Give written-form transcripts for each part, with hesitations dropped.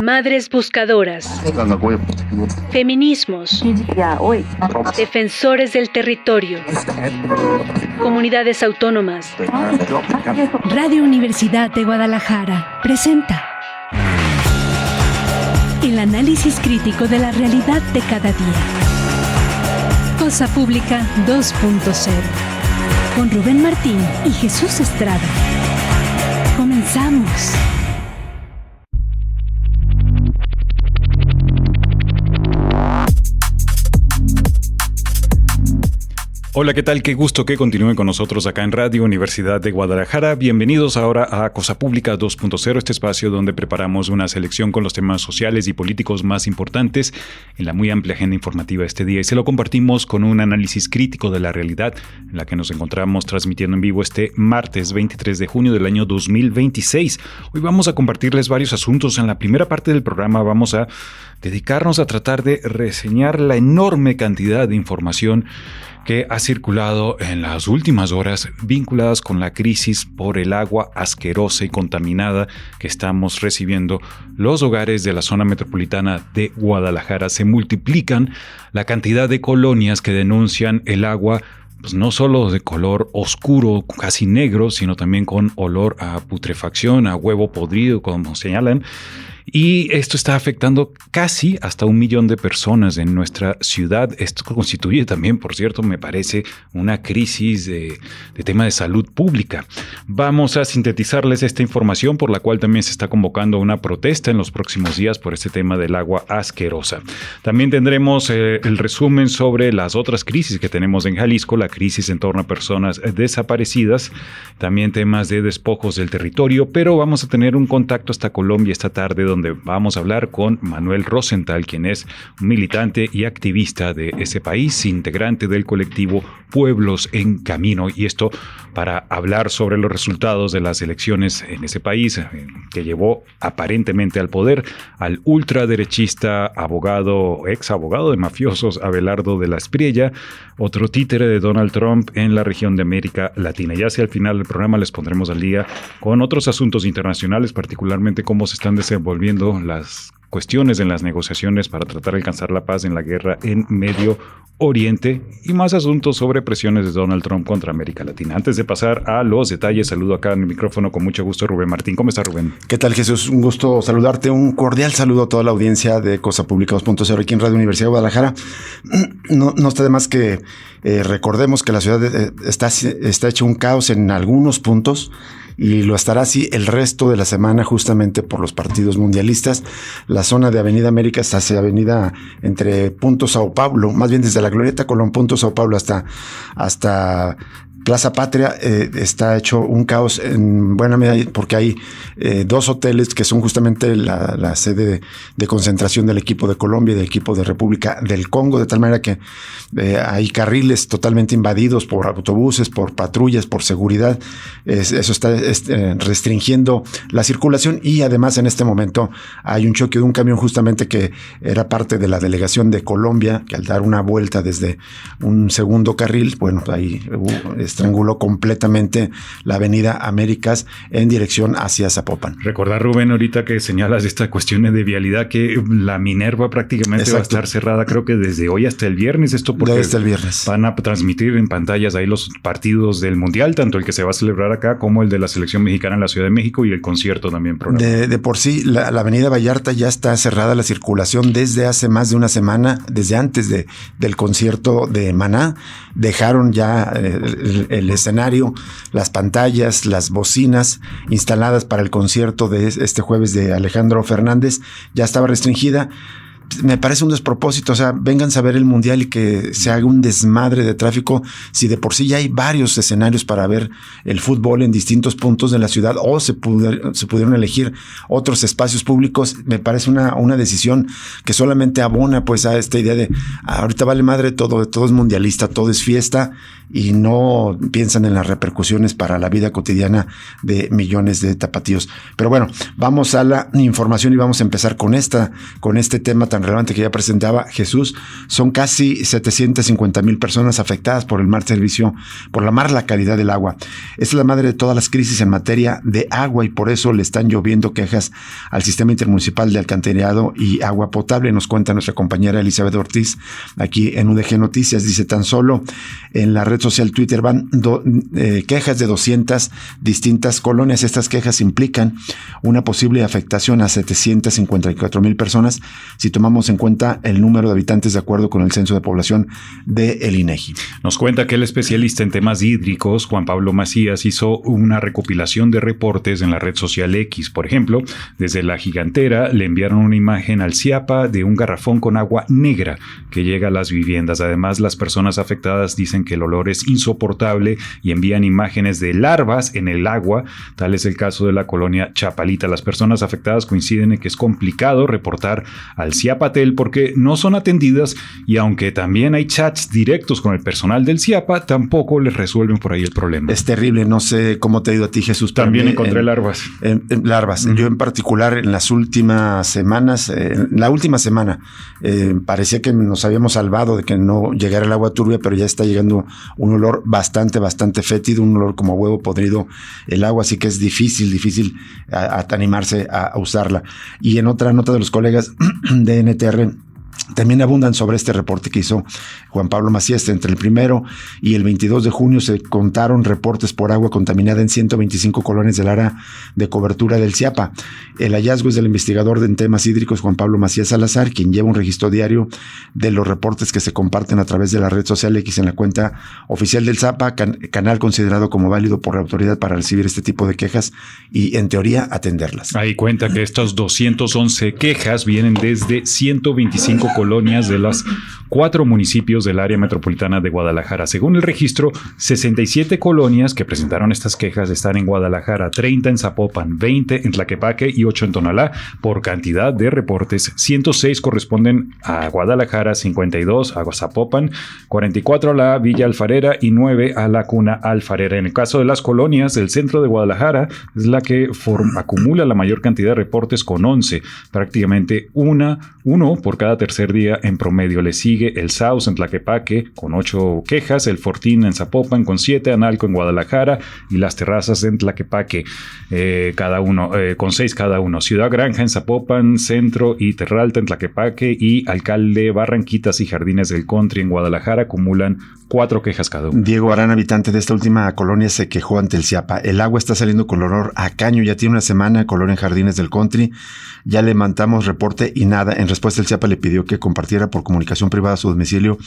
Madres buscadoras, feminismos, defensores del territorio, comunidades autónomas. Radio Universidad de Guadalajara presenta el análisis crítico de la realidad de cada día. Cosa Pública 2.0 con Rubén Martín y Jesús Estrada. Comenzamos. Hola, ¿qué tal? Qué gusto que continúen con nosotros acá en Radio Universidad de Guadalajara. Bienvenidos ahora a Cosa Pública 2.0, este espacio donde preparamos una selección con los temas sociales y políticos más importantes en la muy amplia agenda informativa de este día y se lo compartimos con un análisis crítico de la realidad en la que nos encontramos transmitiendo en vivo este martes 23 de junio del año 2026. Hoy vamos a compartirles varios asuntos. En la primera parte del programa vamos a dedicarnos a tratar de reseñar la enorme cantidad de información que ha circulado en las últimas horas vinculadas con la crisis por el agua asquerosa y contaminada que estamos recibiendo los hogares de la zona metropolitana de Guadalajara. Se multiplican la cantidad de colonias que denuncian el agua, pues no solo de color oscuro, casi negro, sino también con olor a putrefacción, a huevo podrido, como señalan. Y esto está afectando casi hasta 1 millón de personas en nuestra ciudad. Esto constituye también, por cierto, me parece una crisis de tema de salud pública. Vamos a sintetizarles esta información por la cual también se está convocando una protesta en los próximos días por este tema del agua asquerosa. También tendremos el resumen sobre las otras crisis que tenemos en Jalisco, la crisis en torno a personas desaparecidas, también temas de despojos del territorio, pero vamos a tener un contacto hasta Colombia esta tarde donde vamos a hablar con Manuel Rosenthal, quien es un militante y activista de ese país, integrante del colectivo Pueblos en Camino, y esto para hablar sobre los resultados de las elecciones en ese país que llevó aparentemente al poder al ultraderechista ex abogado de mafiosos Abelardo de la Espriella, otro títere de Donald Trump en la región de América Latina. Ya hacia el final del programa les pondremos al día con otros asuntos internacionales, particularmente cómo se están desenvolviendo las cuestiones en las negociaciones para tratar de alcanzar la paz en la guerra en Medio Oriente y más asuntos sobre presiones de Donald Trump contra América Latina. Antes de pasar a los detalles, saludo acá en el micrófono con mucho gusto Rubén Martín. ¿Cómo estás, Rubén? ¿Qué tal, Jesús? Un gusto saludarte. Un cordial saludo a toda la audiencia de Cosa Pública 2.0 aquí en Radio Universidad de Guadalajara. No está de más que recordemos que la ciudad está hecha un caos en algunos puntos y lo estará así el resto de la semana justamente por los partidos mundialistas. La zona de Avenida América hasta avenida entre Punto Sao Paulo, más bien desde la Glorieta Colón, Punto Sao Paulo hasta Plaza Patria, está hecho un caos en buena medida porque hay 2 hoteles que son justamente la sede de concentración del equipo de Colombia y del equipo de República del Congo, de tal manera que hay carriles totalmente invadidos por autobuses, por patrullas, por seguridad. Eso está restringiendo la circulación y además en este momento hay un choque de un camión justamente que era parte de la delegación de Colombia, que al dar una vuelta desde un segundo carril, bueno, ahí estranguló completamente la Avenida Américas en dirección hacia Zapopan. Recordar, Rubén, ahorita que señalas esta cuestión de vialidad, que la Minerva prácticamente va a estar cerrada, creo que desde hoy hasta el viernes. Esto porque hasta el viernes van a transmitir en pantallas ahí los partidos del Mundial, tanto el que se va a celebrar acá como el de la selección mexicana en la Ciudad de México y el concierto también programado. De por sí, la Avenida Vallarta ya está cerrada la circulación desde hace más de una semana, desde antes del concierto de Maná. Dejaron ya el escenario, las pantallas, las bocinas instaladas para el concierto de este jueves de Alejandro Fernández, ya estaba restringida. me parece un despropósito. O sea, vengan a ver el Mundial y que se haga un desmadre de tráfico, si de por sí ya hay varios escenarios para ver el fútbol en distintos puntos de la ciudad, o se pudieron elegir otros espacios públicos. Me parece una decisión que solamente abona pues a esta idea de ahorita vale madre todo es mundialista, todo es fiesta, y no piensan en las repercusiones para la vida cotidiana de millones de tapatíos. Pero bueno, vamos a la información y vamos a empezar con este tema tan tan relevante que ya presentaba Jesús, son casi 750,000 personas afectadas por el mal servicio, por la mala calidad del agua. Esta es la madre de todas las crisis en materia de agua y por eso le están lloviendo quejas al Sistema Intermunicipal de Alcantarillado y Agua Potable. Nos cuenta nuestra compañera Elizabeth Ortiz aquí en UDG Noticias. Dice, tan solo en la red social Twitter van quejas de 200 distintas colonias. Estas quejas implican una posible afectación a 754,000 personas si tomamos en cuenta el número de habitantes de acuerdo con el censo de población del INEGI. Nos cuenta que el especialista en temas hídricos, Juan Pablo Macías, hizo una recopilación de reportes en la red social X. Por ejemplo, desde La Gigantera le enviaron una imagen al CIAPA de un garrafón con agua negra que llega a las viviendas. Además, las personas afectadas dicen que el olor es insoportable y envían imágenes de larvas en el agua. Tal es el caso de la colonia Chapalita. Las personas afectadas coinciden en que es complicado reportar al CIAPATEL porque no son atendidas y aunque también hay chats directos con el personal del CIAPA, tampoco les resuelven por ahí el problema. Es terrible, no sé cómo te ha ido a ti, Jesús. También encontré larvas. Larvas. Yo en particular en las últimas semanas, la última semana, parecía que nos habíamos salvado de que no llegara el agua turbia, pero ya está llegando un olor bastante fétido, un olor como huevo podrido el agua, así que es difícil a animarse a usarla. Y en otra nota de los colegas de NTR, también abundan sobre este reporte que hizo Juan Pablo Macías. Entre el 1 y el 22 de junio se contaron reportes por agua contaminada en 125 colonias del área de cobertura del CIAPA. El hallazgo es del investigador en temas hídricos Juan Pablo Macías Salazar, quien lleva un registro diario de los reportes que se comparten a través de la red social X en la cuenta oficial del CIAPA, canal considerado como válido por la autoridad para recibir este tipo de quejas y, en teoría, atenderlas. Ahí cuenta que estas 211 quejas vienen desde 125 colonias de las 4 municipios del área metropolitana de Guadalajara. Según el registro, 67 colonias que presentaron estas quejas están en Guadalajara, 30 en Zapopan, 20 en Tlaquepaque y 8 en Tonalá. Por cantidad de reportes, 106 corresponden a Guadalajara, 52 a Zapopan, 44 a la Villa Alfarera y 9 a la Cuna Alfarera. En el caso de las colonias del centro de Guadalajara, es la que acumula la mayor cantidad de reportes con 11, prácticamente uno por cada tercer día en promedio. Le sigue el Saus en Tlaquepaque con 8 quejas, el Fortín en Zapopan con 7, Analco en Guadalajara y Las Terrazas en Tlaquepaque cada uno con 6 cada uno. Ciudad Granja en Zapopan, Centro y Terralta en Tlaquepaque y Alcalde, Barranquitas y Jardines del Country en Guadalajara acumulan 4 quejas cada uno. Diego Arán, habitante de esta última colonia, se quejó ante el CIAPA. El agua está saliendo con olor a caño, ya tiene una semana, color en Jardines del Country. Ya le mandamos reporte y nada. En respuesta, el CIAPA le pidió que compartiera por comunicación privada su domicilio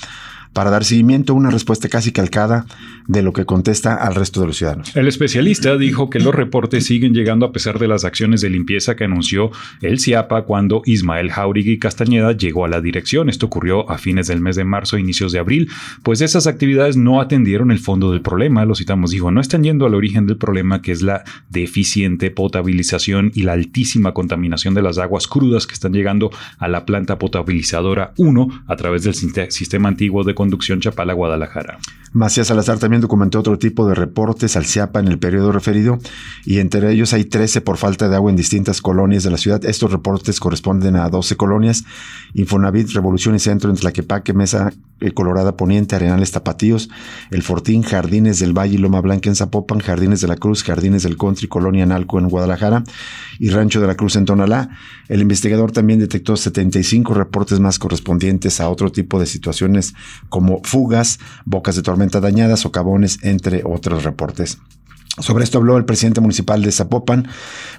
para dar seguimiento a una respuesta casi calcada de lo que contesta al resto de los ciudadanos. El especialista dijo que los reportes siguen llegando a pesar de las acciones de limpieza que anunció el CIAPA cuando Ismael Jauregui Castañeda llegó a la dirección. Esto ocurrió a fines del mes de marzo, inicios de abril, pues esas actividades no atendieron el fondo del problema. Lo citamos, dijo, no están yendo al origen del problema, que es la deficiente potabilización y la altísima contaminación de las aguas crudas que están llegando a la planta potabilizadora 1 a través del sistema antiguo de conducción Chapala-Guadalajara. Macías Salazar también documentó otro tipo de reportes al CIAPA en el periodo referido y entre ellos hay 13 por falta de agua en distintas colonias de la ciudad. Estos reportes corresponden a 12 colonias: Infonavit, Revolución y Centro en Tlaquepaque, Mesa Colorada Poniente, Arenales Tapatíos, El Fortín, Jardines del Valle y Loma Blanca en Zapopan, Jardines de la Cruz, Jardines del Country, Colonia Analco en Guadalajara y Rancho de la Cruz en Tonalá. El investigador también detectó 75 reportes más correspondientes a otro tipo de situaciones como fugas, bocas de tormenta dañadas, socavones, entre otros reportes. Sobre esto habló el presidente municipal de Zapopan,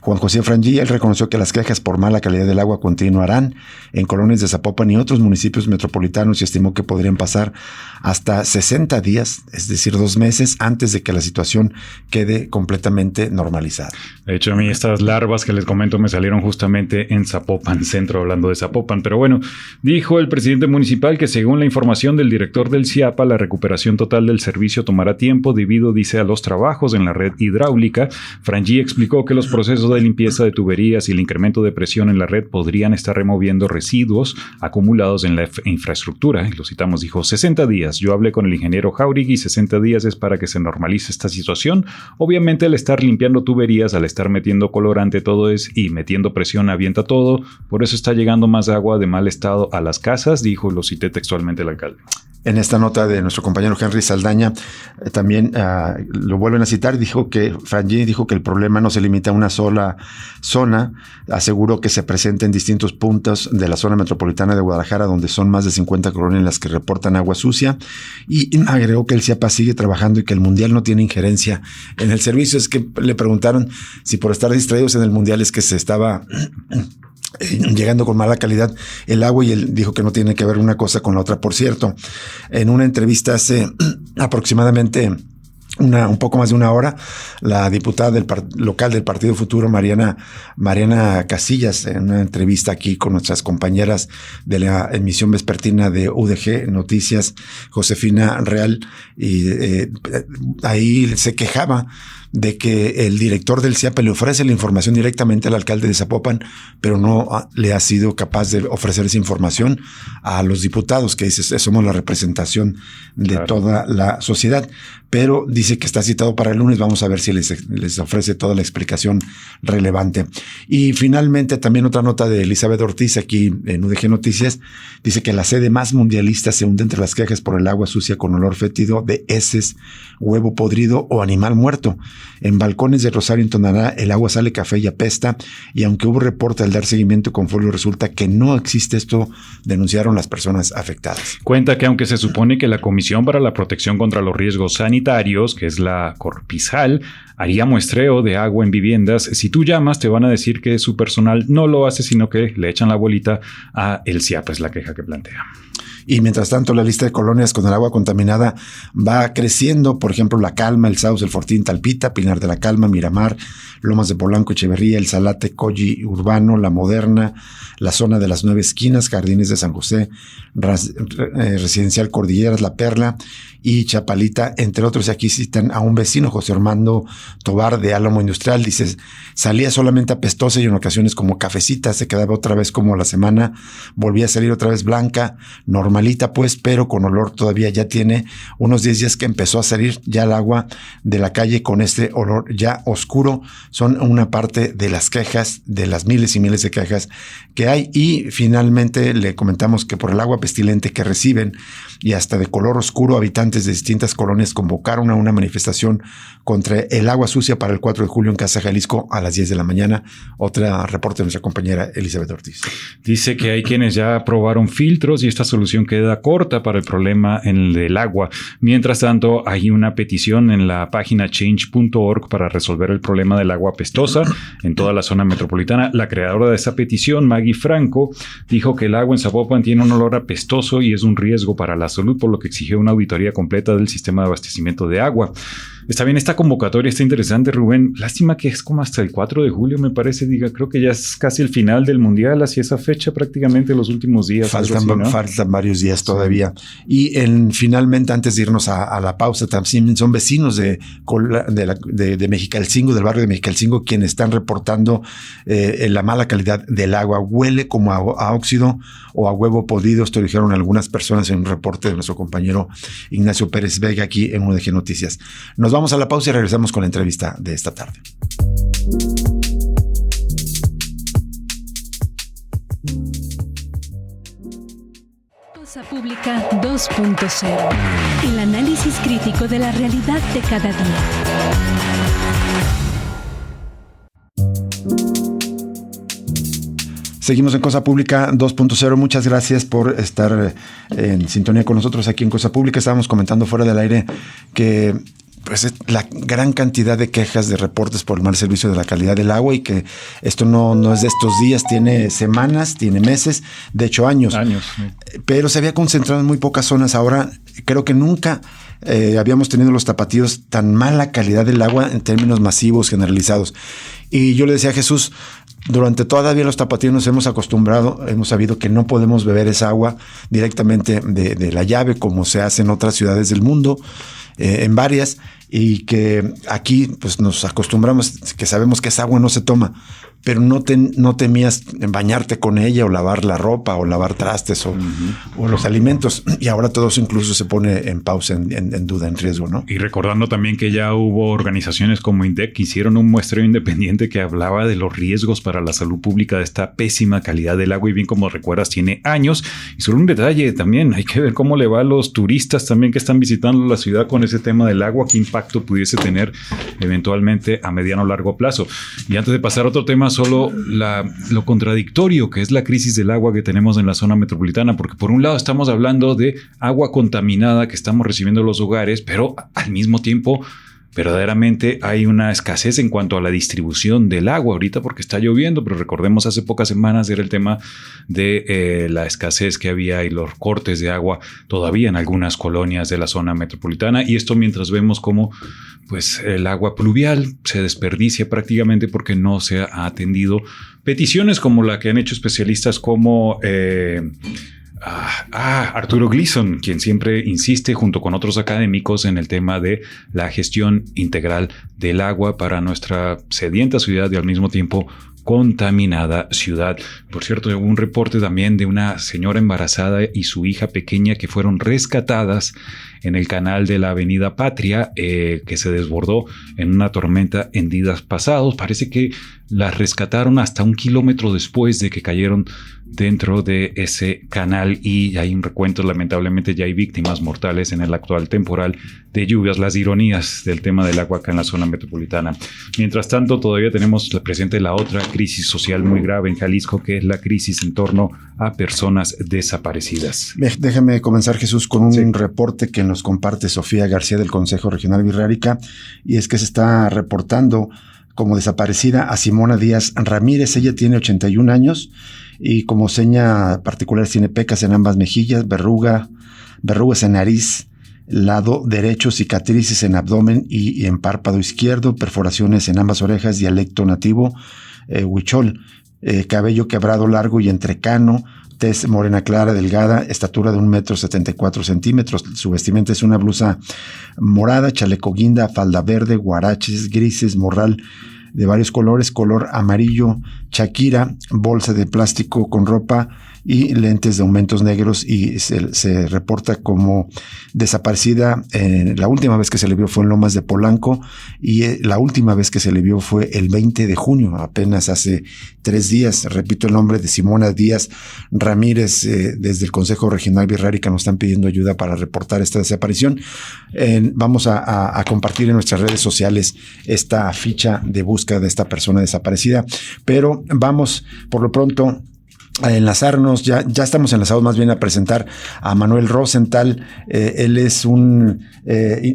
Juan José Frangí. Él reconoció que las quejas por mala calidad del agua continuarán en colonias de Zapopan y otros municipios metropolitanos y estimó que podrían pasar hasta 60 días, es decir, 2 meses, antes de que la situación quede completamente normalizada. De hecho, a mí estas larvas que les comento me salieron justamente en Zapopan Centro, hablando de Zapopan. Pero bueno, dijo el presidente municipal que según la información del director del CIAPA, la recuperación total del servicio tomará tiempo debido, dice, a los trabajos en la red red hidráulica. Frangi explicó que los procesos de limpieza de tuberías y el incremento de presión en la red podrían estar removiendo residuos acumulados en la infraestructura. Y lo citamos, dijo: 60 días. Yo hablé con el ingeniero Jauregui y 60 días es para que se normalice esta situación. Obviamente, al estar limpiando tuberías, al estar metiendo colorante, todo es, y metiendo presión, avienta todo. Por eso está llegando más agua de mal estado a las casas, dijo, lo cité textualmente el alcalde. En esta nota de nuestro compañero Henry Saldaña, también lo vuelven a citar, Frangi dijo que el problema no se limita a una sola zona, aseguró que se presenta en distintos puntos de la zona metropolitana de Guadalajara, donde son más de 50 colonias las que reportan agua sucia, y agregó que el CIAPA sigue trabajando y que el Mundial no tiene injerencia en el servicio. Es que le preguntaron si por estar distraídos en el Mundial es que se estaba llegando con mala calidad el agua, y él dijo que no tiene que ver una cosa con la otra. Por cierto, en una entrevista hace aproximadamente un poco más de una hora, la diputada local del Partido Futuro, Mariana Casillas, en una entrevista aquí con nuestras compañeras de la emisión vespertina de UDG Noticias, Josefina Real, y ahí se quejaba de que el director del CIAPA le ofrece la información directamente al alcalde de Zapopan, pero no le ha sido capaz de ofrecer esa información a los diputados, que dice, somos la representación de toda la sociedad. Pero dice que está citado para el lunes. Vamos a ver si les ofrece toda la explicación relevante. Y finalmente, también otra nota de Elizabeth Ortiz aquí en UDG Noticias. Dice que la sede más mundialista se hunde entre las quejas por el agua sucia con olor fétido de heces, huevo podrido o animal muerto. En balcones de Rosario, en Tonalá, el agua sale café y apesta. Y aunque hubo reporte al dar seguimiento con Folio, resulta que no existe esto, denunciaron las personas afectadas. Cuenta que aunque se supone que la Comisión para la Protección contra los Riesgos Sanitarios, que es la Corpisal, haría muestreo de agua en viviendas, si tú llamas te van a decir que su personal no lo hace, sino que le echan la bolita a el CIAPA, es la queja que plantea. Y mientras tanto, la lista de colonias con el agua contaminada va creciendo. Por ejemplo, La Calma, El Sauce, El Fortín, Talpita, Pinar de la Calma, Miramar, Lomas de Polanco, Echeverría, El Salate, Colli Urbano, La Moderna, la zona de las 9 esquinas, Jardines de San José, Residencial Cordilleras, La Perla y Chapalita, entre otros. Y aquí citan a un vecino, José Armando Tobar, de Álamo Industrial. Dice, salía solamente apestosa y en ocasiones como cafecita, se quedaba otra vez como la semana, volvía a salir otra vez blanca, normalita pues, pero con olor todavía. Ya tiene unos 10 días que empezó a salir ya el agua de la calle con este olor ya oscuro. Son una parte de las quejas, de las miles y miles de quejas que hay. Y finalmente le comentamos que por el agua pestilente que reciben y hasta de color oscuro, habitantes de distintas colonias convocaron a una manifestación contra el agua sucia para el 4 de julio en Casa Jalisco a las 10 de la mañana. Otra reporte de nuestra compañera Elizabeth Ortiz. Dice que hay quienes ya aprobaron filtros y esta solución queda corta para el problema del agua. Mientras tanto, hay una petición en la página change.org para resolver el problema del agua apestosa en toda la zona metropolitana. La creadora de esa petición, Maggie Franco, dijo que el agua en Zapopan tiene un olor apestoso y es un riesgo para la salud, por lo que exigió una auditoría completa del sistema de abastecimiento de agua. Está bien, esta convocatoria está interesante, Rubén. Lástima que es como hasta el 4 de julio, me parece. Creo que ya es casi el final del Mundial, hacia esa fecha prácticamente los últimos días. Faltan varios días todavía. Y finalmente, antes de irnos a la pausa, también son vecinos de Mexicalcingo, del barrio de Mexicalcingo, quienes están reportando la mala calidad del agua. Huele como a óxido o a huevo podrido. Esto dijeron algunas personas en un reporte de nuestro compañero Ignacio Pérez Vega aquí en UDG Noticias. Nos vamos a la pausa y regresamos con la entrevista de esta tarde. Cosa Pública 2.0. El análisis crítico de la realidad de cada día. Seguimos en Cosa Pública 2.0. Muchas gracias por estar en sintonía con nosotros aquí en Cosa Pública. Estábamos comentando fuera del aire que pues la gran cantidad de quejas, de reportes por el mal servicio de la calidad del agua, y que esto no es de estos días, tiene semanas, tiene meses, de hecho años. Sí. Pero se había concentrado en muy pocas zonas. Ahora creo que nunca habíamos tenido los tapatíos tan mala calidad del agua en términos masivos, generalizados. Y yo le decía a Jesús, durante todavía los tapatíos nos hemos acostumbrado, hemos sabido que no podemos beber esa agua directamente de la llave como se hace en otras ciudades del mundo. en varias, y que aquí pues nos acostumbramos, que sabemos que esa agua no se toma, pero no temías bañarte con ella o lavar la ropa o lavar trastes o los alimentos. Y ahora todo eso incluso se pone en pausa, en duda, en riesgo, ¿no? Y recordando también que ya hubo organizaciones como INDEC que hicieron un muestreo independiente que hablaba de los riesgos para la salud pública de esta pésima calidad del agua, y bien como recuerdas tiene años. Y solo un detalle también, hay que ver cómo le va a los turistas también que están visitando la ciudad con ese tema del agua, qué impacto pudiese tener eventualmente a mediano o largo plazo. Y antes de pasar a otro tema, solo lo contradictorio que es la crisis del agua que tenemos en la zona metropolitana, porque por un lado estamos hablando de agua contaminada que estamos recibiendo en los hogares, pero al mismo tiempo verdaderamente hay una escasez en cuanto a la distribución del agua ahorita porque está lloviendo, pero recordemos hace pocas semanas era el tema de la escasez que había y los cortes de agua todavía en algunas colonias de la zona metropolitana, y esto mientras vemos cómo pues el agua pluvial se desperdicia prácticamente porque no se ha atendido peticiones como la que han hecho especialistas como Arturo Gleason, quien siempre insiste junto con otros académicos en el tema de la gestión integral del agua para nuestra sedienta ciudad y al mismo tiempo contaminada ciudad. Por cierto, hubo un reporte también de una señora embarazada y su hija pequeña que fueron rescatadas en el canal de la Avenida Patria, que se desbordó en una tormenta en días pasados. Parece que las rescataron hasta 1 kilómetro después de que cayeron dentro de ese canal, y hay un recuento, lamentablemente ya hay víctimas mortales en el actual temporal de lluvias. Las ironías del tema del agua acá en la zona metropolitana. Mientras tanto, todavía tenemos presente la otra crisis social muy grave en Jalisco, que es la crisis en torno a personas desaparecidas. Déjame comenzar, Jesús, con un reporte que nos comparte Sofía García del Consejo Regional Virrárica, y es que se está reportando como desaparecida a Simona Díaz Ramírez. Ella tiene 81 años y como seña particular tiene pecas en ambas mejillas, verrugas en nariz, lado derecho, cicatrices en abdomen y en párpado izquierdo, perforaciones en ambas orejas, dialecto nativo huichol, cabello quebrado largo y entrecano, tez morena clara, delgada, estatura de 1,74 m. Su vestimenta es una blusa morada, chaleco guinda, falda verde, guaraches grises, morral de varios colores, color amarillo, chaquira, bolsa de plástico con ropa y lentes de aumentos negros, y se reporta como desaparecida. La última vez que se le vio fue en Lomas de Polanco, y la última vez que se le vio fue el 20 de junio, apenas hace 3 días. Repito el nombre de Simona Díaz Ramírez. Desde el Consejo Regional Virrárica nos están pidiendo ayuda para reportar esta desaparición. Vamos a compartir en nuestras redes sociales esta ficha de búsqueda de esta persona desaparecida, pero vamos por lo pronto a enlazarnos, ya estamos enlazados más bien a presentar a Manuel Rosenthal. Él es un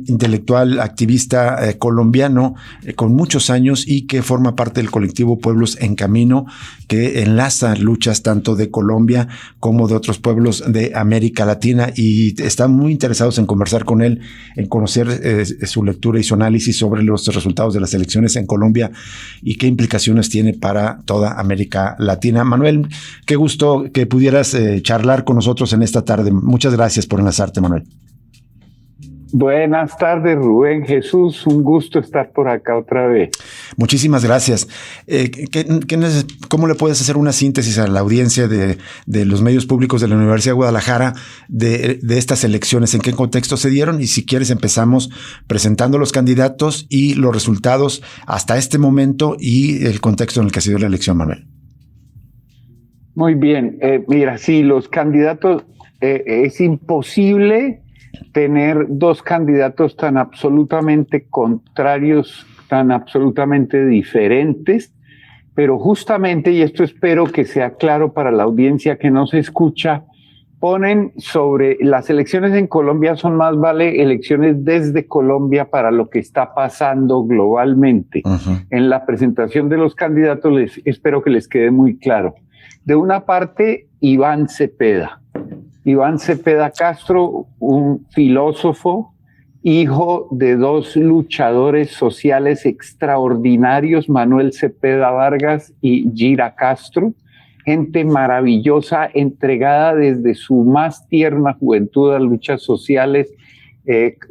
intelectual, activista colombiano con muchos años y que forma parte del colectivo Pueblos en Camino, que enlaza luchas tanto de Colombia como de otros pueblos de América Latina, y están muy interesados en conversar con él, en conocer su lectura y su análisis sobre los resultados de las elecciones en Colombia y qué implicaciones tiene para toda América Latina. Manuel, qué gusto que pudieras charlar con nosotros en esta tarde. Muchas gracias por enlazarte, Manuel. Buenas tardes, Rubén, Jesús, un gusto estar por acá otra vez. Muchísimas gracias. ¿Cómo le puedes hacer una síntesis a la audiencia de los medios públicos de la Universidad de Guadalajara de estas elecciones? ¿En qué contexto se dieron? Y si quieres empezamos presentando los candidatos y los resultados hasta este momento y el contexto en el que se dio la elección, Manuel. Muy bien. Mira, sí, los candidatos, es imposible tener 2 candidatos tan absolutamente contrarios, tan absolutamente diferentes, pero justamente, y esto espero que sea claro para la audiencia que nos escucha, ponen sobre las elecciones en Colombia son más vale elecciones desde Colombia para lo que está pasando globalmente. Uh-huh. En la presentación de los candidatos espero que les quede muy claro. De una parte, Iván Cepeda Castro, un filósofo, hijo de 2 luchadores sociales extraordinarios, Manuel Cepeda Vargas y Gira Castro, gente maravillosa, entregada desde su más tierna juventud a luchas sociales,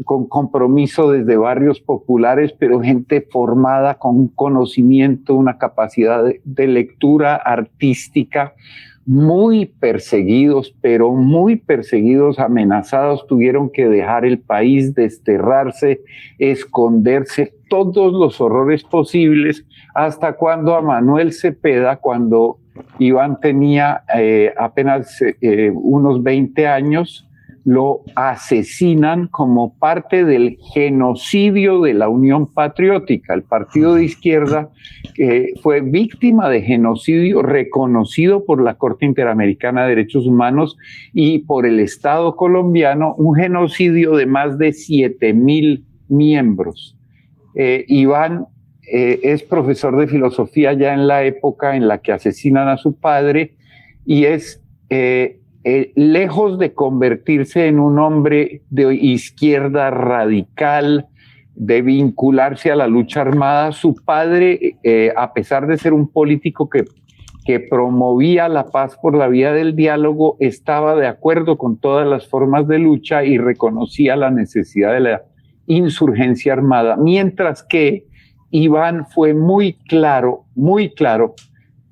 con compromiso desde barrios populares, pero gente formada con un conocimiento, una capacidad de lectura artística, muy perseguidos, pero muy perseguidos, amenazados, tuvieron que dejar el país, desterrarse, esconderse, todos los horrores posibles, hasta cuando a Manuel Cepeda, cuando Iván tenía apenas unos 20 años, lo asesinan como parte del genocidio de la Unión Patriótica. El partido de izquierda fue víctima de genocidio reconocido por la Corte Interamericana de Derechos Humanos y por el Estado colombiano, un genocidio de más de 7,000 miembros. Iván es profesor de filosofía ya en la época en la que asesinan a su padre y es... lejos de convertirse en un hombre de izquierda radical, de vincularse a la lucha armada, su padre, a pesar de ser un político que promovía la paz por la vía del diálogo, estaba de acuerdo con todas las formas de lucha y reconocía la necesidad de la insurgencia armada, mientras que Iván fue muy claro,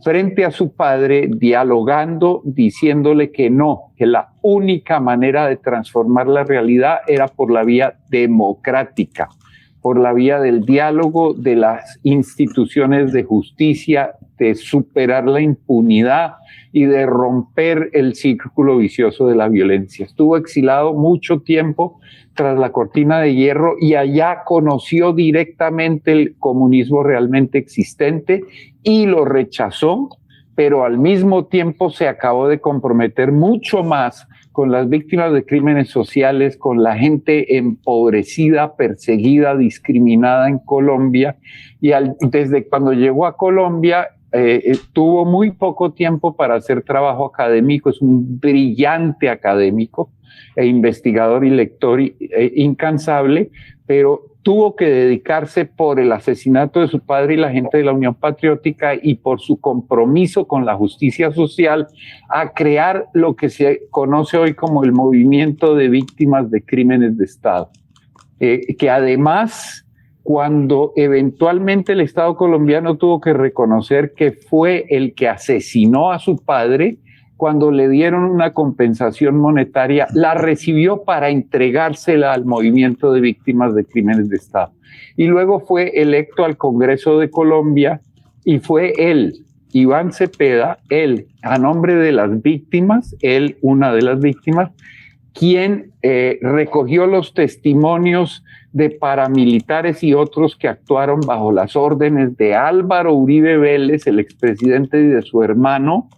frente a su padre, dialogando, diciéndole que no, que la única manera de transformar la realidad era por la vía democrática, por la vía del diálogo, de las instituciones de justicia, de superar la impunidad y de romper el círculo vicioso de la violencia. Estuvo exilado mucho tiempo tras la cortina de hierro y allá conoció directamente el comunismo realmente existente y lo rechazó, pero al mismo tiempo se acabó de comprometer mucho más con las víctimas de crímenes sociales, con la gente empobrecida, perseguida, discriminada en Colombia. Y desde cuando llegó a Colombia, tuvo muy poco tiempo para hacer trabajo académico, es un brillante académico e investigador y lector incansable, pero tuvo que dedicarse por el asesinato de su padre y la gente de la Unión Patriótica y por su compromiso con la justicia social a crear lo que se conoce hoy como el movimiento de víctimas de crímenes de Estado, que además, cuando eventualmente el Estado colombiano tuvo que reconocer que fue el que asesinó a su padre, cuando le dieron una compensación monetaria, la recibió para entregársela al movimiento de víctimas de crímenes de Estado. Y luego fue electo al Congreso de Colombia y fue él, Iván Cepeda, él, a nombre de las víctimas, él, una de las víctimas, quien recogió los testimonios de paramilitares y otros que actuaron bajo las órdenes de Álvaro Uribe Vélez, el expresidente, y de su hermano,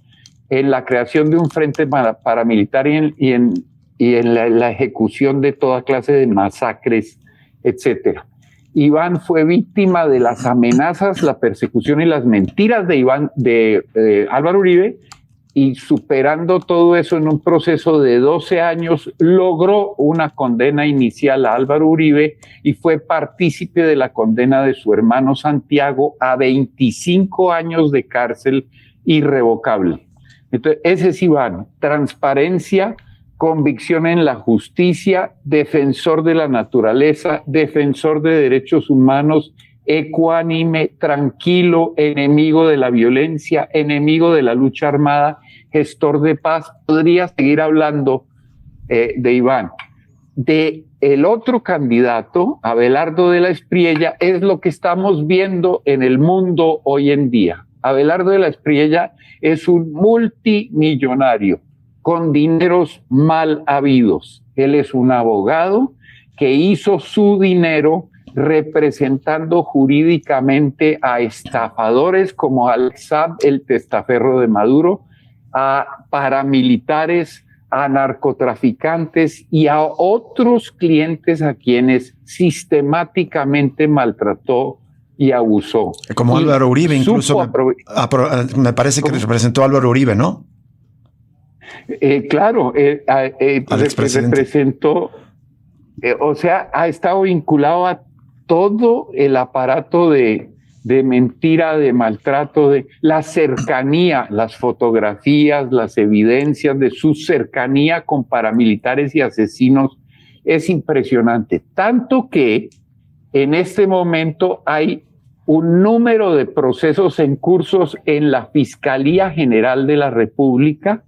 en la creación de un frente paramilitar y en la ejecución de toda clase de masacres, etc. Iván fue víctima de las amenazas, la persecución y las mentiras de Álvaro Uribe, y superando todo eso en un proceso de 12 años, logró una condena inicial a Álvaro Uribe y fue partícipe de la condena de su hermano Santiago a 25 años de cárcel irrevocable. Entonces, ese es Iván: transparencia, convicción en la justicia, defensor de la naturaleza, defensor de derechos humanos, ecuánime, tranquilo, enemigo de la violencia, enemigo de la lucha armada, gestor de paz. Podría seguir hablando de Iván. De el otro candidato, Abelardo de la Espriella, es lo que estamos viendo en el mundo hoy en día. Abelardo de la Espriella es un multimillonario con dineros mal habidos. Él es un abogado que hizo su dinero representando jurídicamente a estafadores como Alex Saab, el testaferro de Maduro, a paramilitares, a narcotraficantes y a otros clientes a quienes sistemáticamente maltrató y abusó. Como Álvaro Uribe, incluso me parece que representó a Álvaro Uribe, ¿no? Claro, representó, o sea, ha estado vinculado a todo el aparato de mentira, de maltrato, de la cercanía, las fotografías, las evidencias de su cercanía con paramilitares y asesinos es impresionante. Tanto que en este momento hay un número de procesos en cursos en la Fiscalía General de la República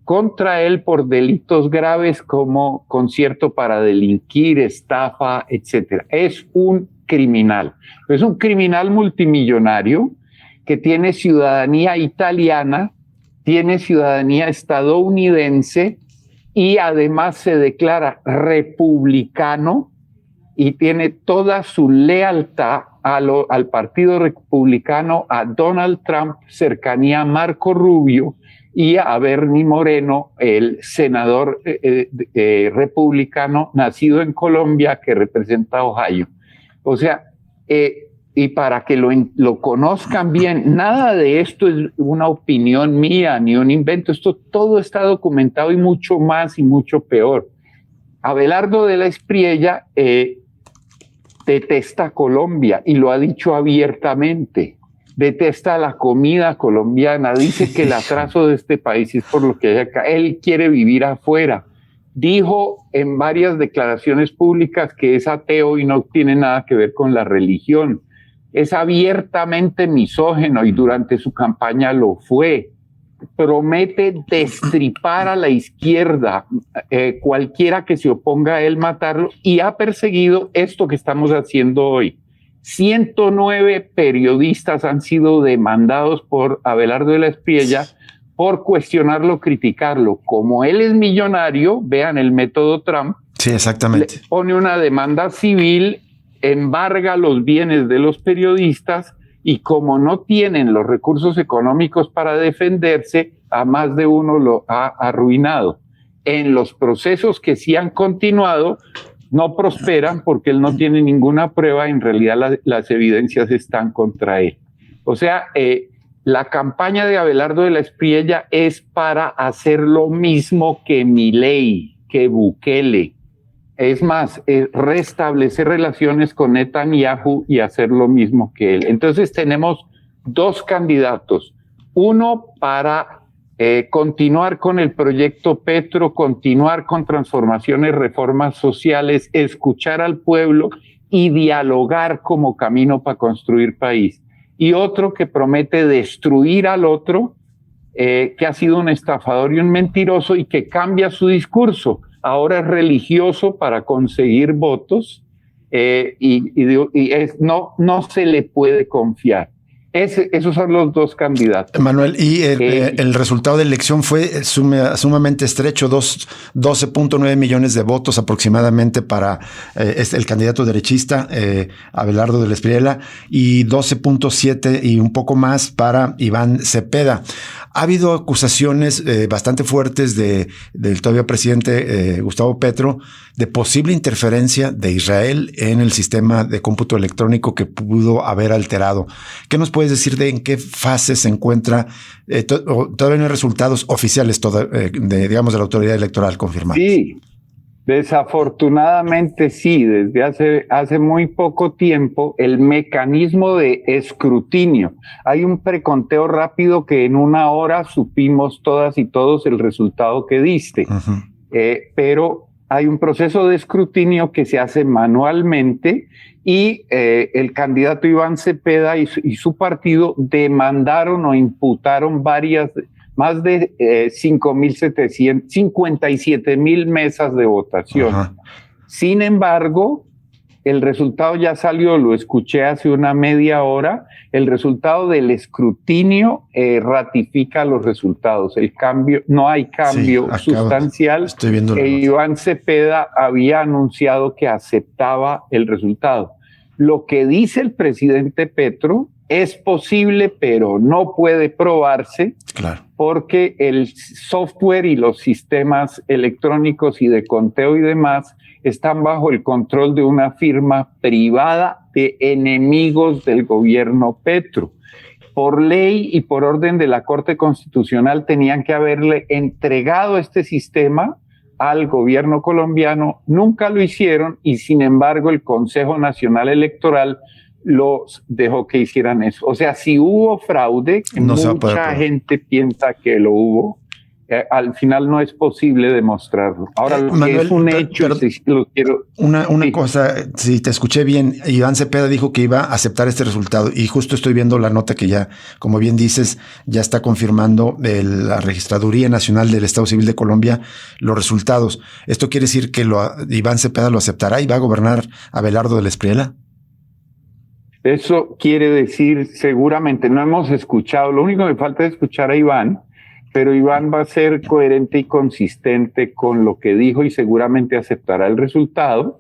contra él por delitos graves como concierto para delinquir, estafa, etcétera. Es un criminal multimillonario que tiene ciudadanía italiana, tiene ciudadanía estadounidense y además se declara republicano y tiene toda su lealtad al Partido Republicano, a Donald Trump, cercanía a Marco Rubio y a Bernie Moreno, el senador republicano nacido en Colombia que representa a Ohio. O sea, y para que lo conozcan bien, nada de esto es una opinión mía ni un invento, esto todo está documentado y mucho más y mucho peor. Abelardo de la Espriella detesta Colombia y lo ha dicho abiertamente. Detesta la comida colombiana, dice que el atraso de este país es por lo que hay acá. Él quiere vivir afuera. Dijo en varias declaraciones públicas que es ateo y no tiene nada que ver con la religión. Es abiertamente misógino y durante su campaña lo fue. Promete destripar a la izquierda, cualquiera que se oponga a él, matarlo, y ha perseguido esto que estamos haciendo hoy. 109 periodistas han sido demandados por Abelardo de la Espriella por cuestionarlo, criticarlo. Como él es millonario, vean el método Trump. Sí, exactamente. Pone una demanda civil, embarga los bienes de los periodistas y como no tienen los recursos económicos para defenderse, a más de uno lo ha arruinado. En los procesos que sí han continuado, no prosperan porque él no tiene ninguna prueba, en realidad las evidencias están contra él. O sea, la campaña de Abelardo de la Espriella es para hacer lo mismo que Milei, que Bukele. Es más, restablecer relaciones con Netanyahu y hacer lo mismo que él. Entonces tenemos dos candidatos. Uno para continuar con el proyecto Petro, continuar con transformaciones, reformas sociales, escuchar al pueblo y dialogar como camino para construir país. Y otro que promete destruir al otro, que ha sido un estafador y un mentiroso y que cambia su discurso. Ahora es religioso para conseguir votos no se le puede confiar. Esos son los dos candidatos. Manuel, y el resultado de la elección fue sumamente estrecho, 12.9 millones de votos aproximadamente para el candidato derechista, Abelardo de la Espriella, y 12.7 y un poco más para Iván Cepeda. Ha habido acusaciones bastante fuertes del todavía presidente Gustavo Petro de posible interferencia de Israel en el sistema de cómputo electrónico que pudo haber alterado. ¿Qué nos puedes decir de en qué fase se encuentra? Todavía no hay resultados oficiales de la autoridad electoral confirmados. Sí, desafortunadamente sí. Desde hace muy poco tiempo el mecanismo de escrutinio. Hay un preconteo rápido que en 1 hora supimos todas y todos el resultado que diste. Uh-huh. Pero hay un proceso de escrutinio que se hace manualmente y el candidato Iván Cepeda y su partido demandaron o imputaron más de 57,000 mesas de votación. Ajá. Sin embargo, el resultado ya salió, lo escuché hace una media hora. El resultado del escrutinio ratifica los resultados. No hay cambio sustancial. Estoy viendo Iván Cepeda había anunciado que aceptaba el resultado. Lo que dice el presidente Petro es posible, pero no puede probarse, claro, porque el software y los sistemas electrónicos y de conteo y demás están bajo el control de una firma privada de enemigos del gobierno Petro. Por ley y por orden de la Corte Constitucional tenían que haberle entregado este sistema al gobierno colombiano, nunca lo hicieron y sin embargo el Consejo Nacional Electoral los dejó que hicieran eso. O sea, si hubo fraude, mucha gente piensa que lo hubo, al final no es posible demostrarlo. Ahora, lo Manuel, que es un hecho, si lo quiero... Una sí. cosa, si te escuché bien, Iván Cepeda dijo que iba a aceptar este resultado y justo estoy viendo la nota que ya, como bien dices, ya está confirmando la Registraduría Nacional del Estado Civil de Colombia los resultados. ¿Esto quiere decir que Iván Cepeda lo aceptará y va a gobernar Abelardo de la Espriella? Eso quiere decir, seguramente, no hemos escuchado, lo único que falta es escuchar a Iván, pero Iván va a ser coherente y consistente con lo que dijo y seguramente aceptará el resultado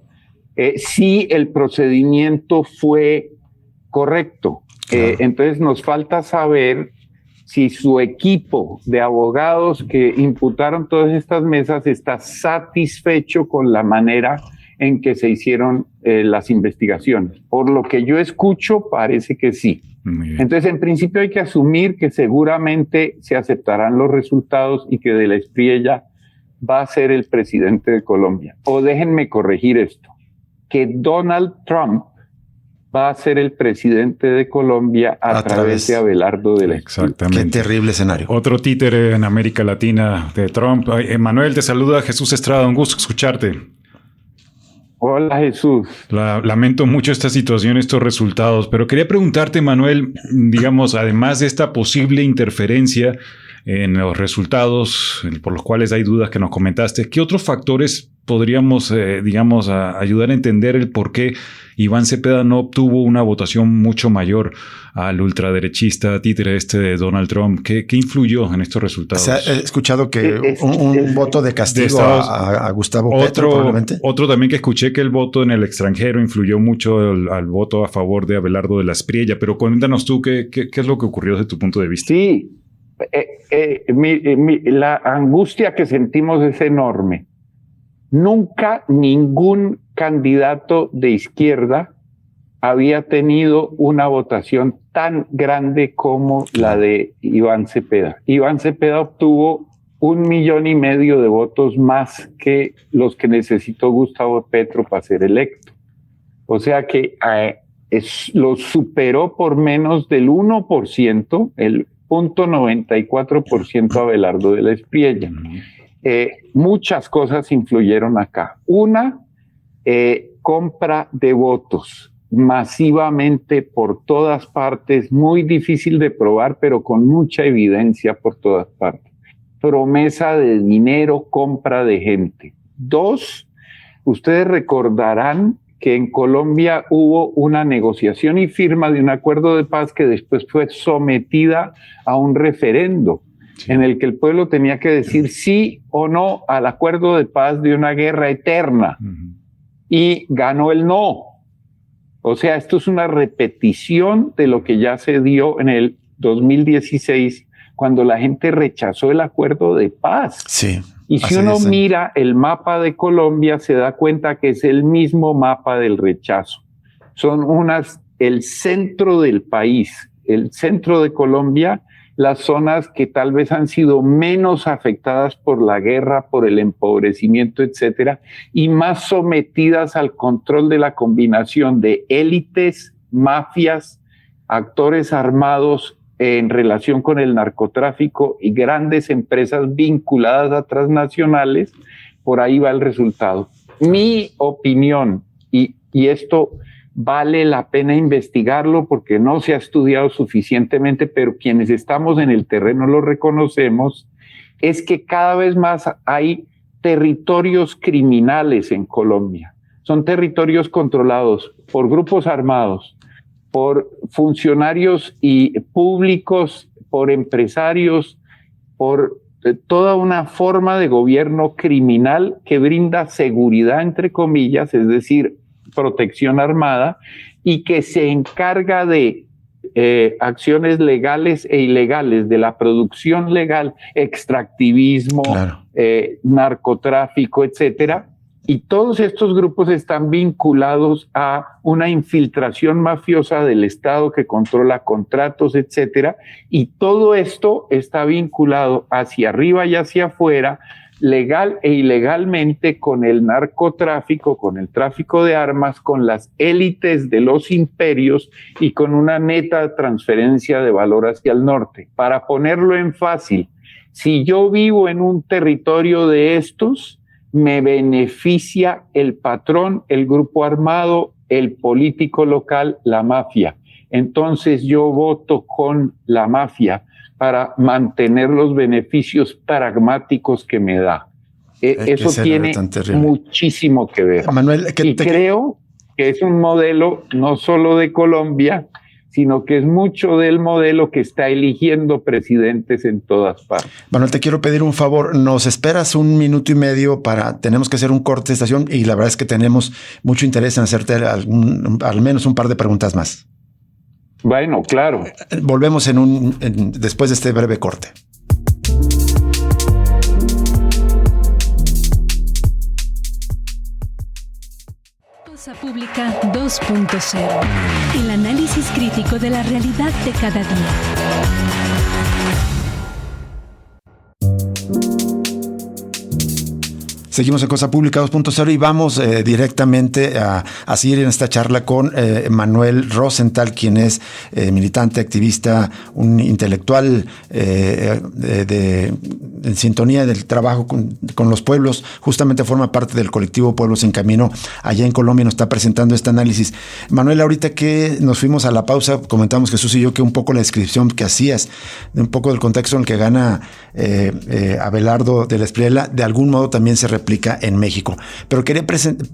si el procedimiento fue correcto. Claro. Entonces nos falta saber si su equipo de abogados que imputaron todas estas mesas está satisfecho con la manera en que se hicieron las investigaciones. Por lo que yo escucho, parece que sí. Entonces, en principio hay que asumir que seguramente se aceptarán los resultados y que de la Espriella va a ser el presidente de Colombia. O déjenme corregir esto, que Donald Trump va a ser el presidente de Colombia a través de Abelardo de la Espriella. Exactamente. Qué terrible escenario. Otro títere en América Latina de Trump. Manuel, te saluda Jesús Estrada, un gusto escucharte. Hola, Jesús. Lamento mucho esta situación, estos resultados, pero quería preguntarte, Manuel, digamos, además de esta posible interferencia en los resultados por los cuales hay dudas que nos comentaste, ¿qué otros factores podríamos, ayudar a entender el por qué Iván Cepeda no obtuvo una votación mucho mayor al ultraderechista títere de Donald Trump? ¿Qué influyó en estos resultados? Se ha escuchado que un voto de castigo a Gustavo Petro, probablemente. Otro también que escuché que el voto en el extranjero influyó mucho al voto a favor de Abelardo de la Espriella, pero cuéntanos tú qué es lo que ocurrió desde tu punto de vista. Sí, la angustia que sentimos es enorme. Nunca ningún candidato de izquierda había tenido una votación tan grande como la de Iván Cepeda. Iván Cepeda obtuvo 1,5 millones de votos más que los que necesitó Gustavo Petro para ser electo. O sea que lo superó por menos del 1%, el 0.94% Abelardo de la Espriella. Muchas cosas influyeron acá. Una, compra de votos masivamente por todas partes, muy difícil de probar, pero con mucha evidencia por todas partes. Promesa de dinero, compra de gente. Dos, ustedes recordarán que en Colombia hubo una negociación y firma de un acuerdo de paz que después fue sometida a un referendo, en el que el pueblo tenía que decir sí o no al acuerdo de paz de una guerra eterna. Y ganó el no. O sea, esto es una repetición de lo que ya se dio en el 2016, cuando la gente rechazó el acuerdo de paz. Sí. Y si uno mira el mapa de Colombia, se da cuenta que es el mismo mapa del rechazo. Son el centro del país, el centro de Colombia, las zonas que tal vez han sido menos afectadas por la guerra, por el empobrecimiento, etcétera, y más sometidas al control de la combinación de élites, mafias, actores armados en relación con el narcotráfico y grandes empresas vinculadas a transnacionales. Por ahí va el resultado. Mi opinión, y esto vale la pena investigarlo porque no se ha estudiado suficientemente, pero quienes estamos en el terreno lo reconocemos, es que cada vez más hay territorios criminales en Colombia. Son territorios controlados por grupos armados, por funcionarios y públicos, por empresarios, por toda una forma de gobierno criminal que brinda seguridad, entre comillas, es decir, protección armada, y que se encarga de acciones legales e ilegales, de la producción legal, extractivismo, claro, narcotráfico, etcétera. Y todos estos grupos están vinculados a una infiltración mafiosa del Estado que controla contratos, etcétera. Y todo esto está vinculado hacia arriba y hacia afuera, legal e ilegalmente, con el narcotráfico, con el tráfico de armas, con las élites de los imperios y con una neta transferencia de valor hacia el norte. Para ponerlo en fácil, Si yo vivo en un territorio de estos, me beneficia el patrón, el grupo armado, el político local, la mafia. Entonces yo voto con la mafia para mantener los beneficios pragmáticos que me da. Eso tiene muchísimo que ver. Manuel, creo que es un modelo no solo de Colombia, sino que es mucho del modelo que está eligiendo presidentes en todas partes. Manuel, te quiero pedir un favor. Nos esperas 1 minuto y medio tenemos que hacer un corte de estación y la verdad es que tenemos mucho interés en hacerte al menos un par de preguntas más. Bueno, claro. Volvemos después de este breve corte. Cosa Pública 2.0. El análisis crítico de la realidad de cada día. Seguimos en Cosa Pública 2.0 y vamos directamente a seguir en esta charla con Manuel Rosenthal, quien es militante, activista, un intelectual en sintonía del trabajo con los pueblos. Justamente forma parte del colectivo Pueblos en Camino allá en Colombia. Nos está presentando este análisis. Manuel, ahorita que nos fuimos a la pausa, comentamos Jesús y yo que un poco la descripción que hacías, un poco del contexto en el que gana Abelardo de la Espriella, de algún modo también se replica en México. Pero quería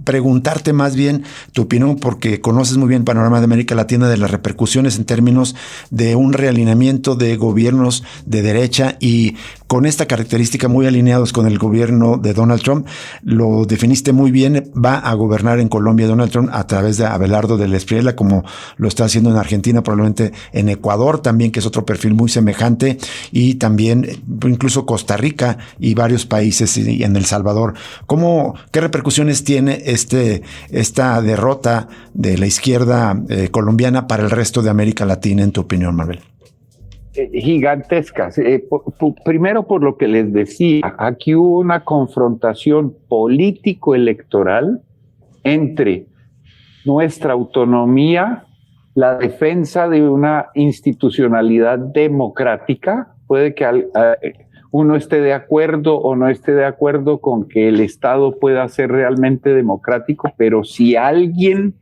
preguntarte más bien tu opinión, porque conoces muy bien el panorama de América Latina, de las repercusiones en términos de un realineamiento de gobiernos de derecha y con esta característica muy alineados con el gobierno de Donald Trump. Lo definiste muy bien, va a gobernar en Colombia Donald Trump a través de Abelardo de la Espriella, como lo está haciendo en Argentina, probablemente en Ecuador también, que es otro perfil muy semejante, y también incluso Costa Rica y varios países y en El Salvador. ¿Qué repercusiones tiene esta derrota de la izquierda colombiana para el resto de América Latina, en tu opinión, Manuel? Gigantescas. Primero, por lo que les decía, aquí hubo una confrontación político-electoral entre nuestra autonomía, la defensa de una institucionalidad democrática. Puede que uno esté de acuerdo o no esté de acuerdo con que el Estado pueda ser realmente democrático, pero si alguien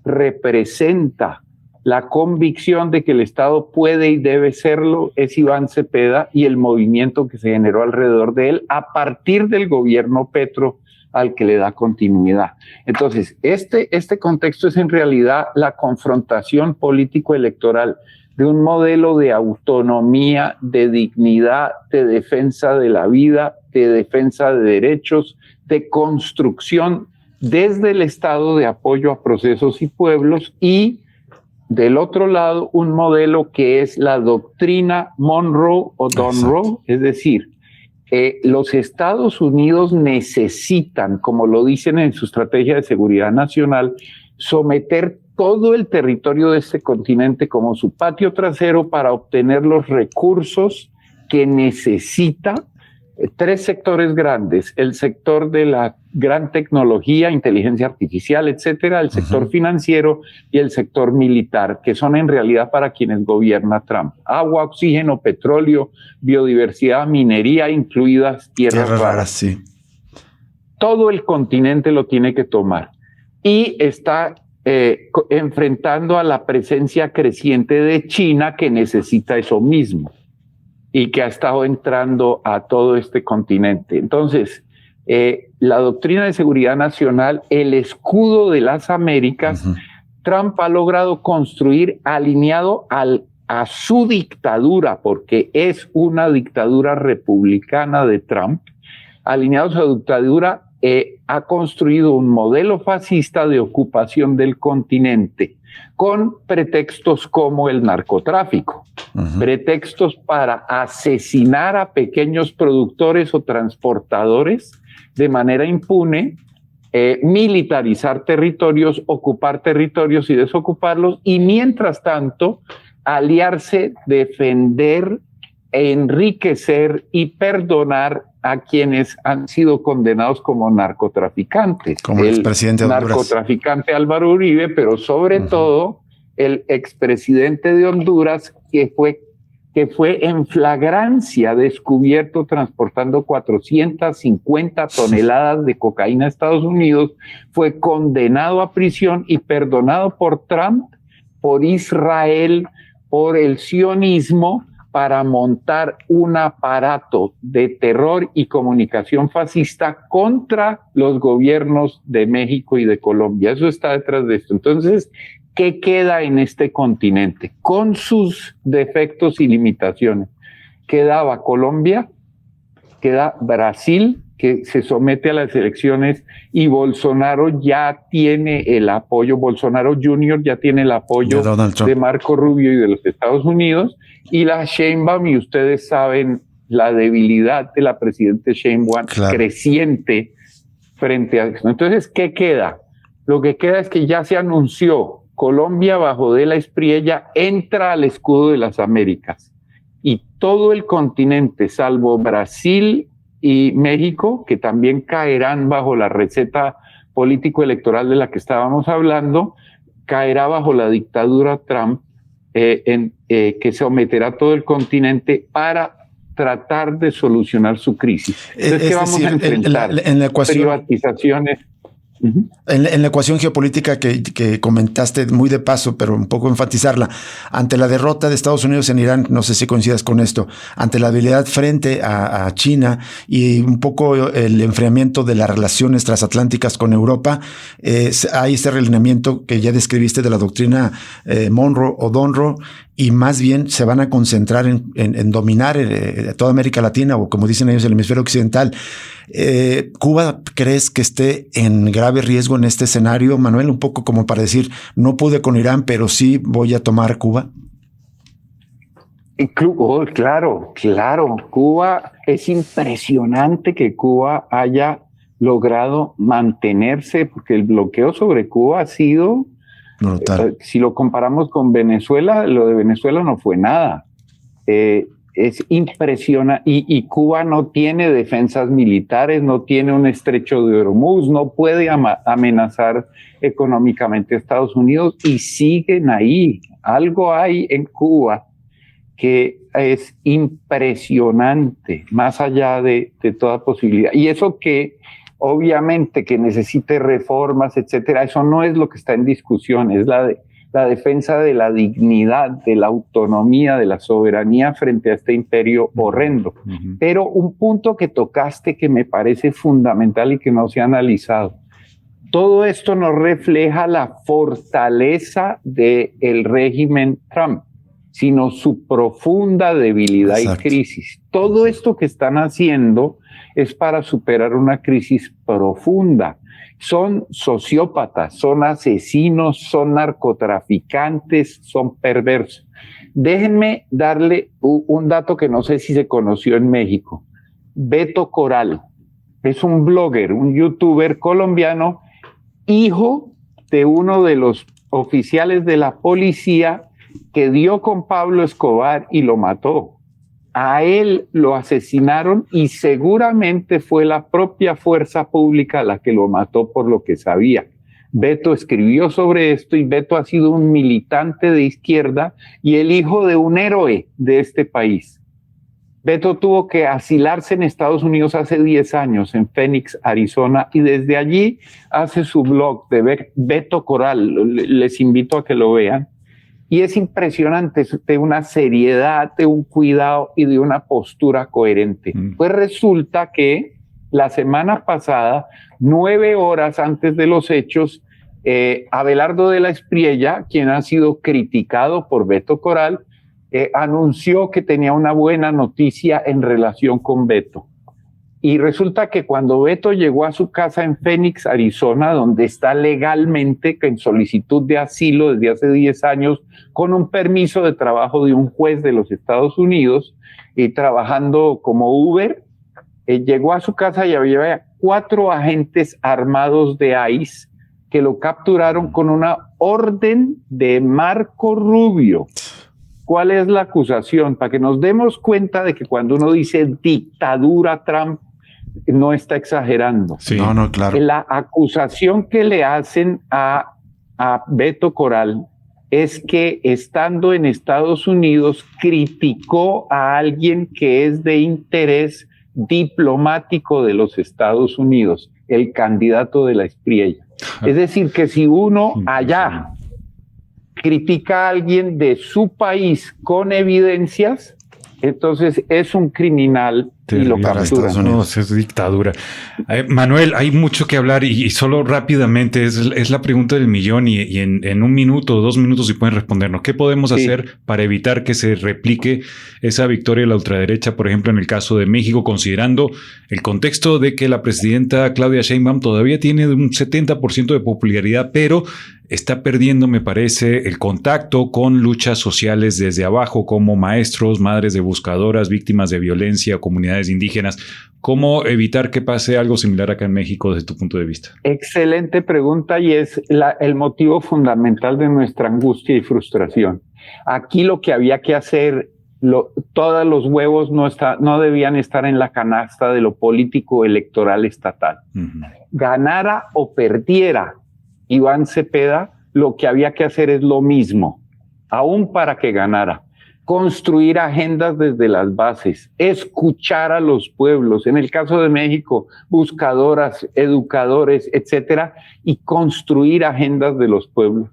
representa la convicción de que el Estado puede y debe serlo, es Iván Cepeda y el movimiento que se generó alrededor de él a partir del gobierno Petro al que le da continuidad. Entonces, este contexto es en realidad la confrontación político-electoral de un modelo de autonomía, de dignidad, de defensa de la vida, de defensa de derechos, de construcción desde el Estado de apoyo a procesos y pueblos, y del otro lado un modelo que es la doctrina Monroe o Donroe, es decir, los Estados Unidos necesitan, como lo dicen en su estrategia de seguridad nacional, someter todo el territorio de este continente como su patio trasero para obtener los recursos que necesita. 3 sectores grandes: el sector de la gran tecnología, inteligencia artificial, etcétera, el sector financiero y el sector militar, que son en realidad para quienes gobierna Trump. Agua, oxígeno, petróleo, biodiversidad, minería, incluidas tierras raras. Sí. Todo el continente lo tiene que tomar y está enfrentando a la presencia creciente de China, que necesita eso mismo y que ha estado entrando a todo este continente. Entonces, la doctrina de seguridad nacional, el escudo de las Américas, Trump ha logrado construir alineado a su dictadura, porque es una dictadura republicana de Trump, alineado a su dictadura, ha construido un modelo fascista de ocupación del continente con pretextos como el narcotráfico, pretextos para asesinar a pequeños productores o transportadores de manera impune, militarizar territorios, ocupar territorios y desocuparlos, y mientras tanto aliarse, defender, enriquecer y perdonar a quienes han sido condenados como narcotraficantes. Como el expresidente de Honduras. Narcotraficante Álvaro Uribe, pero sobre todo el expresidente de Honduras, que fue que fue en flagrancia descubierto transportando 450 toneladas de cocaína a Estados Unidos, fue condenado a prisión y perdonado por Trump, por Israel, por el sionismo, para montar un aparato de terror y comunicación fascista contra los gobiernos de México y de Colombia. Eso está detrás de esto. Entonces, ¿qué queda en este continente? Con sus defectos y limitaciones. Quedaba Colombia, queda Brasil, que se somete a las elecciones, y Bolsonaro ya tiene el apoyo, Bolsonaro Jr. ya tiene el apoyo de Marco Rubio y de los Estados Unidos, y la Sheinbaum, y ustedes saben la debilidad de la presidenta Sheinbaum, creciente frente a eso. Entonces, ¿qué queda? Lo que queda es que ya se anunció, Colombia bajo de la Espriella entra al escudo de las Américas, y todo el continente, salvo Brasil y México, que también caerán bajo la receta político-electoral de la que estábamos hablando, caerá bajo la dictadura Trump, que someterá todo el continente para tratar de solucionar su crisis. Entonces, ¿qué vamos a enfrentar? En la ecuación, privatizaciones. En la ecuación geopolítica que comentaste muy de paso, pero un poco enfatizarla, ante la derrota de Estados Unidos en Irán, no sé si coincidas con esto, ante la habilidad frente a China y un poco el enfriamiento de las relaciones transatlánticas con Europa, hay este realineamiento que ya describiste de la doctrina Monroe o Donroe, y más bien se van a concentrar en dominar toda América Latina, o como dicen ellos, el hemisferio occidental. ¿Cuba crees que esté en grave riesgo en este escenario, Manuel? Un poco como para decir, no pude con Irán, pero sí voy a tomar Cuba. Claro. Cuba, es impresionante que Cuba haya logrado mantenerse, porque el bloqueo sobre Cuba ha sido... si lo comparamos con Venezuela, lo de Venezuela no fue nada. Es impresionante. Y Cuba no tiene defensas militares, no tiene un estrecho de Hormuz, no puede amenazar económicamente a Estados Unidos, y siguen ahí. Algo hay en Cuba que es impresionante, más allá de toda posibilidad. Y eso que obviamente que necesite reformas, etcétera, eso no es lo que está en discusión, es la defensa de la dignidad, de la autonomía, de la soberanía frente a este imperio horrendo. Pero un punto que tocaste que me parece fundamental y que no se ha analizado, todo esto nos refleja la fortaleza del régimen Trump, sino su profunda debilidad y crisis. Todo esto que están haciendo es para superar una crisis profunda. Son sociópatas, son asesinos, son narcotraficantes, son perversos. Déjenme darle un dato que no sé si se conoció en México. Beto Coral es un blogger, un youtuber colombiano, hijo de uno de los oficiales de la policía que dio con Pablo Escobar y lo mató. A él lo asesinaron y seguramente fue la propia fuerza pública la que lo mató, por lo que sabía. Beto escribió sobre esto, y Beto ha sido un militante de izquierda y el hijo de un héroe de este país. Beto tuvo que asilarse en Estados Unidos hace 10 años, en Phoenix, Arizona, y desde allí hace su blog de Beto Coral. Les invito a que lo vean. Y es impresionante, de una seriedad, de un cuidado y de una postura coherente. Pues resulta que la semana pasada, 9 horas antes de los hechos, Abelardo de la Espriella, quien ha sido criticado por Beto Coral, anunció que tenía una buena noticia en relación con Beto. Y resulta que cuando Beto llegó a su casa en Phoenix, Arizona, donde está legalmente en solicitud de asilo desde hace 10 años, con un permiso de trabajo de un juez de los Estados Unidos y trabajando como Uber, llegó a su casa y había 4 agentes armados de ICE que lo capturaron con una orden de Marco Rubio. ¿Cuál es la acusación? Para que nos demos cuenta de que cuando uno dice dictadura Trump, no está exagerando. Sí. No, claro. La acusación que le hacen a Beto Coral es que estando en Estados Unidos criticó a alguien que es de interés diplomático de los Estados Unidos, el candidato de la Espriella. Es decir, que si uno allá critica a alguien de su país con evidencias, entonces es un criminal y lo captura. No, es dictadura. Manuel, hay mucho que hablar y solo rápidamente es la pregunta del millón y en 1 minuto o 2 minutos si pueden respondernos. ¿Qué podemos hacer para evitar que se replique esa victoria de la ultraderecha, por ejemplo, en el caso de México, considerando el contexto de que la presidenta Claudia Sheinbaum todavía tiene un 70% de popularidad, pero está perdiendo, me parece, el contacto con luchas sociales desde abajo, como maestros, madres de buscadoras, víctimas de violencia, comunidades indígenas? ¿Cómo evitar que pase algo similar acá en México desde tu punto de vista? Excelente pregunta y es el motivo fundamental de nuestra angustia y frustración. Aquí lo que había que hacer, todos los huevos no debían estar en la canasta de lo político electoral estatal. Ganara o perdiera Iván Cepeda, lo que había que hacer es lo mismo, aún para que ganara. Construir agendas desde las bases, escuchar a los pueblos, en el caso de México, buscadoras, educadores, etcétera, y construir agendas de los pueblos.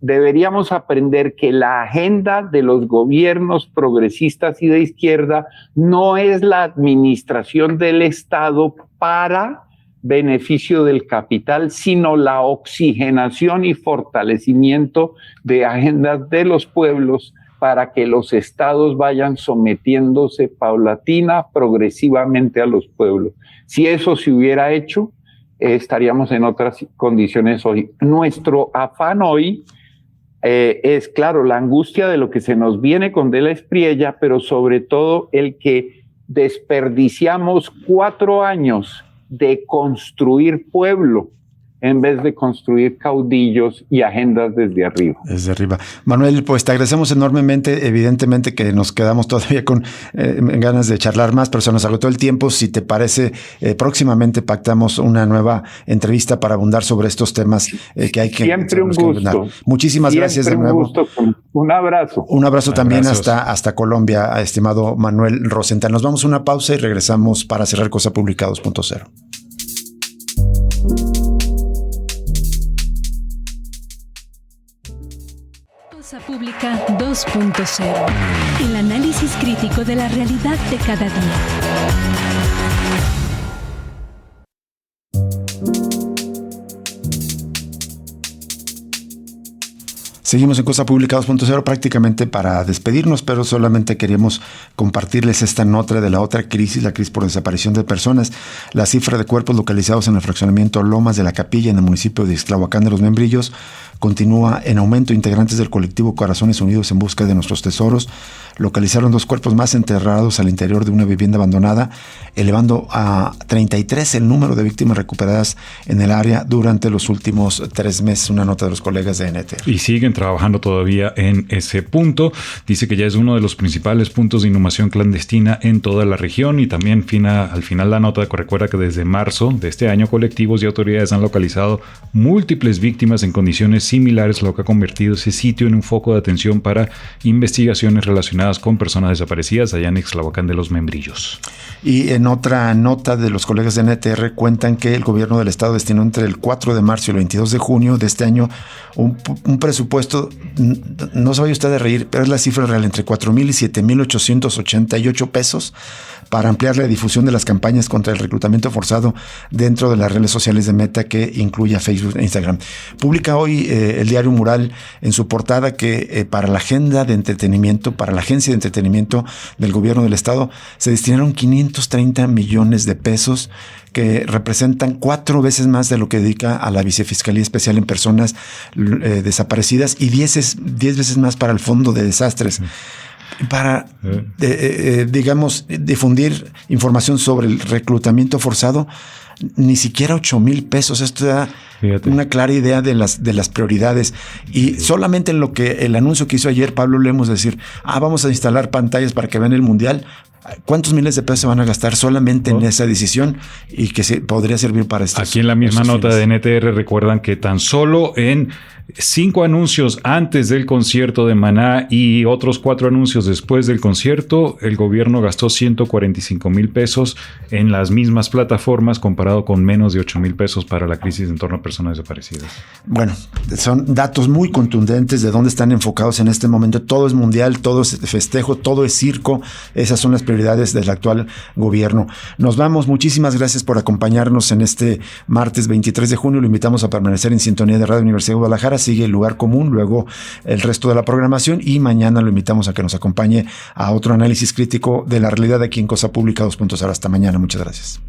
Deberíamos aprender que la agenda de los gobiernos progresistas y de izquierda no es la administración del Estado para beneficio del capital, sino la oxigenación y fortalecimiento de agendas de los pueblos para que los estados vayan sometiéndose paulatina, progresivamente a los pueblos. Si eso se hubiera hecho, estaríamos en otras condiciones hoy. Nuestro afán hoy es, claro, la angustia de lo que se nos viene con De la Espriella, pero sobre todo el que desperdiciamos 4 años de construir pueblo en vez de construir caudillos y agendas desde arriba. Desde arriba. Manuel, pues te agradecemos enormemente. Evidentemente que nos quedamos todavía con ganas de charlar más, pero se nos agotó el tiempo. Si te parece, próximamente pactamos una nueva entrevista para abundar sobre estos temas que hay que... Siempre un gusto. Muchísimas gracias de nuevo. Gusto. Un abrazo. Un abrazo también hasta Colombia, estimado Manuel Rosenthal. Nos vamos a una pausa y regresamos para cerrar Cosa Pública 2.0. Cosa Pública 2.0. El análisis crítico de la realidad de cada día. Seguimos en Cosa Pública 2.0 prácticamente para despedirnos, pero solamente queríamos compartirles esta nota de la otra crisis, la crisis por desaparición de personas. La cifra de cuerpos localizados en el fraccionamiento Lomas de la Capilla, en el municipio de Ixtlahuacán de los Membrillos, continúa en aumento. Integrantes del colectivo Corazones Unidos en Busca de Nuestros Tesoros localizaron 2 cuerpos más enterrados al interior de una vivienda abandonada, elevando a 33 el número de víctimas recuperadas en el área durante los últimos 3 meses. Una nota de los colegas de NTR. Y siguen trabajando todavía en ese punto. Dice que ya es uno de los principales puntos de inhumación clandestina en toda la región, y también al final la nota recuerda que desde marzo de este año colectivos y autoridades han localizado múltiples víctimas en condiciones similares, lo que ha convertido ese sitio en un foco de atención para investigaciones relacionadas con personas desaparecidas allá en Ixtlahuacán de los Membrillos. Y en otra nota de los colegas de NTR cuentan que el gobierno del estado destinó entre el 4 de marzo y el 22 de junio de este año un presupuesto, no se vaya usted a reír, pero es la cifra real, entre 4,000 y 7,888 pesos para ampliar la difusión de las campañas contra el reclutamiento forzado dentro de las redes sociales de Meta, que incluye a Facebook e Instagram. Publica hoy el diario Mural en su portada que para la agenda de entretenimiento, para la agencia de entretenimiento del gobierno del estado, se destinaron 530 millones de pesos, que representan 4 veces más de lo que dedica a la Vicefiscalía Especial en Personas Desaparecidas y 10 veces más para el Fondo de Desastres. Para, digamos, difundir información sobre el reclutamiento forzado, ni siquiera 8,000 pesos. Esto da una clara idea de las prioridades. Y solamente en lo que el anuncio que hizo ayer Pablo Lemos, decir, vamos a instalar pantallas para que vean el Mundial, ¿Cuántos miles de pesos se van a gastar solamente en esa decisión y que podría servir para esto? Aquí en la misma nota de NTR recuerdan que tan solo en 5 anuncios antes del concierto de Maná y otros 4 anuncios después del concierto, el gobierno gastó 145,000 pesos en las mismas plataformas, comparado con menos de 8,000 pesos para la crisis en torno a personas desaparecidas. Bueno, son datos muy contundentes de dónde están enfocados en este momento. Todo es mundial, todo es festejo, todo es circo. Esas son las prioridades del actual gobierno. Nos vamos. Muchísimas gracias por acompañarnos en este martes 23 de junio. Lo invitamos a permanecer en sintonía de Radio Universidad de Guadalajara. Sigue el Lugar Común, luego el resto de la programación, y mañana lo invitamos a que nos acompañe a otro análisis crítico de la realidad aquí en Cosa Pública 2.0. Hasta mañana. Muchas gracias.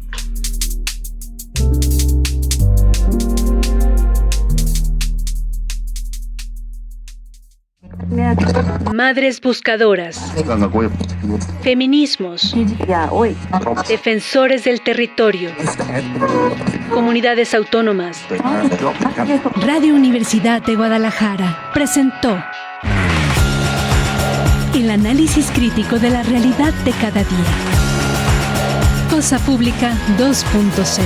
Madres buscadoras. Feminismos. Defensores del territorio. Comunidades autónomas. Radio Universidad de Guadalajara presentó el análisis crítico de la realidad de cada día. Cosa Pública 2.0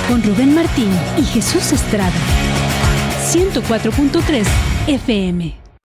con Rubén Martín y Jesús Estrada. 104.3 FM.